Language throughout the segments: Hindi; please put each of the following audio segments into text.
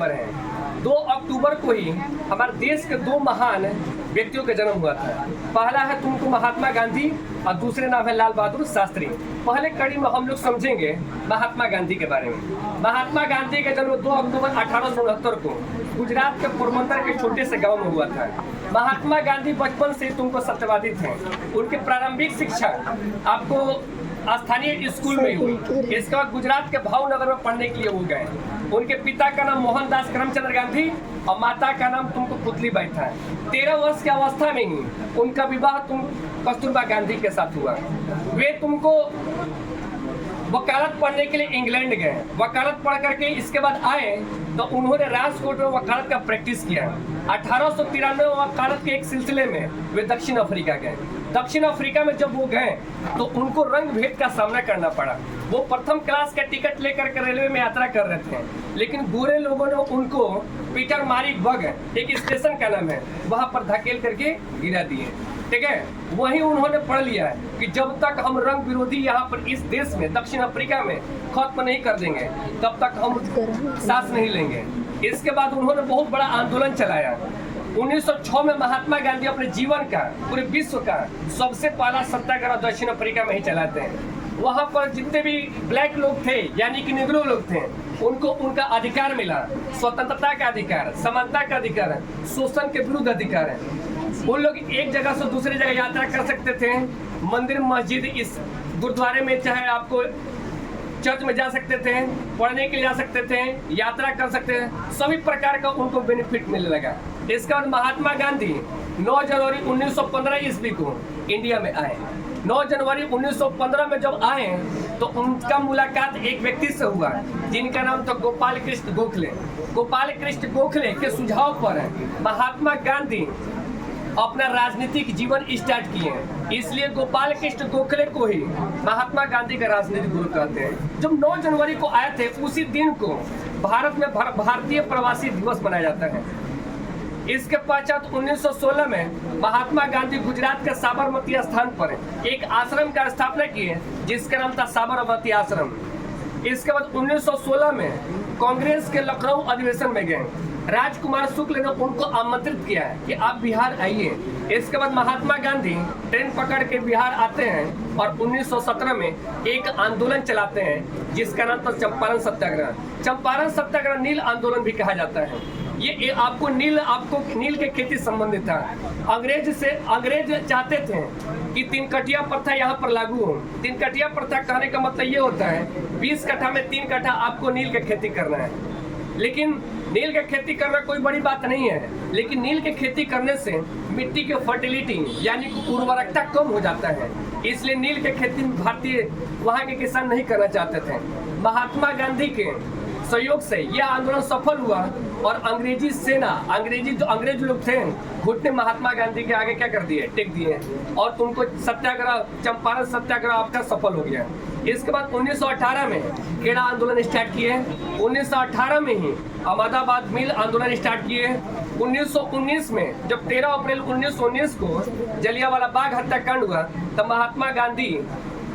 अक्टूबर है। 2 अक्टूबर को ही हमारे देश के 2 महान व्यक्तियों का जन्म हुआ था। पहला है तुमको महात्मा गांधी और दूसरे नाम है लाल बहादुर शास्त्री। पहले कड़ी में हम लोग समझेंगे महात्मा गांधी के बारे में। महात्मा गांधी का जन्म 2 अक्टूबर 1869 को गुजरात के पोरबंदर के छोटे से गांव में हुआ था। महात्मा गांधी बचपन से तुमको सत्यवादी थे। उनकी प्रारंभिक शिक्षा आपको स्थानीय स्कूल में हुई। इसके बाद गुजरात के भावनगर में पढ़ने के लिए वो गए। उनके पिता का नाम मोहनदास करमचंद गांधी और माता का नाम तुमको पुतलीबाई था। 13 वर्ष की अवस्था में ही उनका विवाह कस्तूरबा गांधी के साथ हुआ। वे तुमको वकालत पढ़ने के लिए इंग्लैंड गए। वकालत पढ़ करके इसके बाद आए तो उन्होंने राजकोट में वकालत का प्रैक्टिस किया। 1893 में वकालत के एक सिलसिले में वे दक्षिण अफ्रीका गए। दक्षिण अफ्रीका में जब वो गए तो उनको रंग भेद का सामना करना पड़ा। वो प्रथम क्लास का टिकट लेकर के रेलवे में यात्रा कर रहे थे, लेकिन गोरे लोगों ने उनको पीटर मारिक बग एक स्टेशन का नाम है वहां पर धकेल करके गिरा दिए। ठीक है, वहीं उन्होंने पढ़ लिया है कि जब तक हम रंग विरोधी यहाँ पर इस देश में दक्षिण अफ्रीका में खत्म नहीं कर देंगे तब तक हम सांस नहीं लेंगे। इसके बाद उन्होंने बहुत बड़ा आंदोलन चलाया। 1906 में महात्मा गांधी अपने जीवन का पूरे विश्व का सबसे पहला सत्याग्रह दक्षिण अफ्रीका में ही चलाते हैं। वहाँ पर जितने भी ब्लैक लोग थे यानी कि निग्रो लोग थे उनको उनका अधिकार मिला। स्वतंत्रता का अधिकार, समानता का अधिकार, शोषण के विरुद्ध अधिकार है। वो लोग एक जगह से दूसरी जगह यात्रा कर सकते थे। मंदिर मस्जिद इस गुरुद्वारे में चाहे आपको चर्च में जा सकते थे, पढ़ने के लिए जा सकते थे, यात्रा कर सकते थे, सभी प्रकार का उनको बेनिफिट मिलने लगा। इसके बाद महात्मा गांधी 9 जनवरी 1915 ईस्वी को इंडिया में आए। 9 जनवरी 1915 में जब आए तो उनका मुलाकात एक व्यक्ति से हुआ जिनका नाम था गोपाल कृष्ण गोखले। गोपाल कृष्ण गोखले के सुझाव पर महात्मा गांधी अपना राजनीतिक जीवन स्टार्ट किए। इसलिए गोपाल कृष्ण गोखले को ही महात्मा गांधी का राजनीतिक गुरु कहते हैं। जब 9 जनवरी को आए थे उसी दिन को भारत में भारतीय प्रवासी दिवस मनाया जाता है। इसके पश्चात 1916 में महात्मा गांधी गुजरात के साबरमती स्थान पर एक आश्रम का स्थापना किए जिसका नाम था साबरमती आश्रम। इसके बाद 1916 में कांग्रेस के लखनऊ अधिवेशन में गए। राजकुमार शुक्ल ने उनको आमंत्रित किया कि आप बिहार आइए। इसके बाद महात्मा गांधी ट्रेन पकड़ के बिहार आते हैं और 1917 में एक आंदोलन चलाते हैं जिसका नाम था चंपारण सत्याग्रह। चंपारण सत्याग्रह नील आंदोलन भी कहा जाता है। ये आपको नील के खेती संबंधित था। अंग्रेज चाहते थे कि 3 कटिया प्रथा यहाँ पर लागू हो। 3 कटिया प्रथा कहने का मतलब ये होता है 20 कट्ठा में 3 कट्ठा आपको नील की खेती करना है। लेकिन नील की खेती करना कोई बड़ी बात नहीं है, लेकिन नील की खेती करने से मिट्टी की फर्टिलिटी यानी उर्वरकता कम हो जाता है। इसलिए नील की खेती भारतीय वहाँ के किसान नहीं करना चाहते थे। महात्मा गांधी के सहयोग से यह आंदोलन सफल हुआ और अंग्रेजी सेना अंग्रेज लोग थे घुटने महात्मा गांधी के आगे क्या कर दिए, टेक दिए और तुमको सत्याग्रह चंपारण सत्याग्रह आपका सफल हो गया। इसके बाद 1918 में खेड़ा आंदोलन स्टार्ट किए। 1918 में ही अहमदाबाद मिल आंदोलन स्टार्ट किए। 1919 में जब 13 अप्रैल 1919 को जलियांवाला बाग हत्याकांड हुआ तब महात्मा गांधी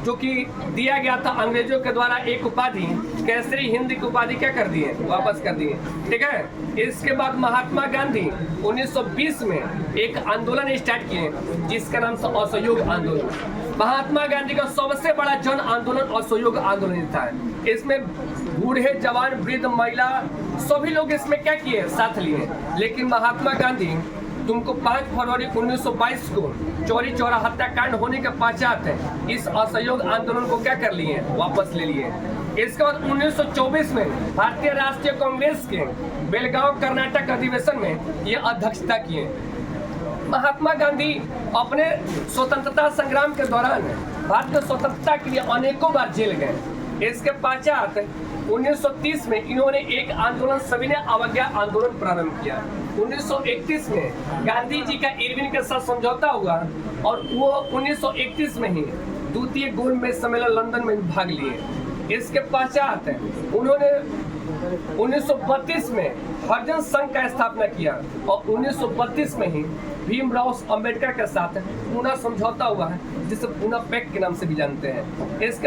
जो कि दिया गया था अंग्रेजों के द्वारा एक उपाधि केसरी हिंद की उपाधि क्या कर दिए, वापस कर दिए। ठीक है, इसके बाद महात्मा गांधी 1920 में एक आंदोलन स्टार्ट किए जिसका नाम था असहयोग आंदोलन। महात्मा गांधी का सबसे बड़ा जन आंदोलन असहयोग आंदोलन था। इसमें बूढ़े जवान वृद्ध महिला सभी लोग इसमें क्या किए, साथ लिए। लेकिन महात्मा गांधी तुमको 5 फरवरी 1922 को चौरी चौरा हत्याकांड होने के पश्चात इस असहयोग आंदोलन को क्या कर लिए, वापस ले लिए। इसके बाद 1924 में भारतीय राष्ट्रीय कांग्रेस के बेलगांव कर्नाटक अधिवेशन में ये अध्यक्षता किए। महात्मा गांधी अपने स्वतंत्रता संग्राम के दौरान भारत की स्वतंत्रता के लिए अनेकों बार जेल गए। इसके पश्चात 1930 में इन्होंने एक आंदोलन सविनय अवज्ञा आंदोलन प्रारंभ किया। 1931 में गांधी जी का इरविन के साथ समझौता हुआ और वो 1931 में ही द्वितीय गोलमेज सम्मेलन लंदन में भाग लिए। इसके पश्चात उन्होंने 1932 में हरिजन संघ का स्थापना किया और 1932 में ही भीमराव अंबेडकर के साथ पूना समझौता हुआ है जिसे पूना पैक्ट के नाम से भी जानते हैं। इसके